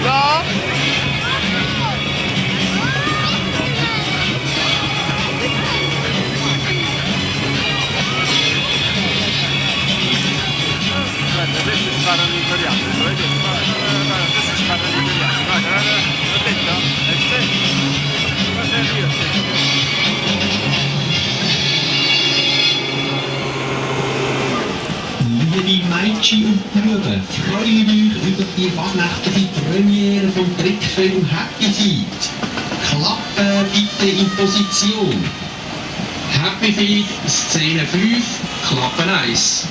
Ja. Das ist gerade ein Italiano, das ist gerade ein Italiano. Aspetta, Liebe Mädchen und Buben, freue ich mich über die fastnächtliche Premiere vom Trickfilm Happy Feet. Klappe bitte in Position. Happy Feet, Szene 5, Klappe 1.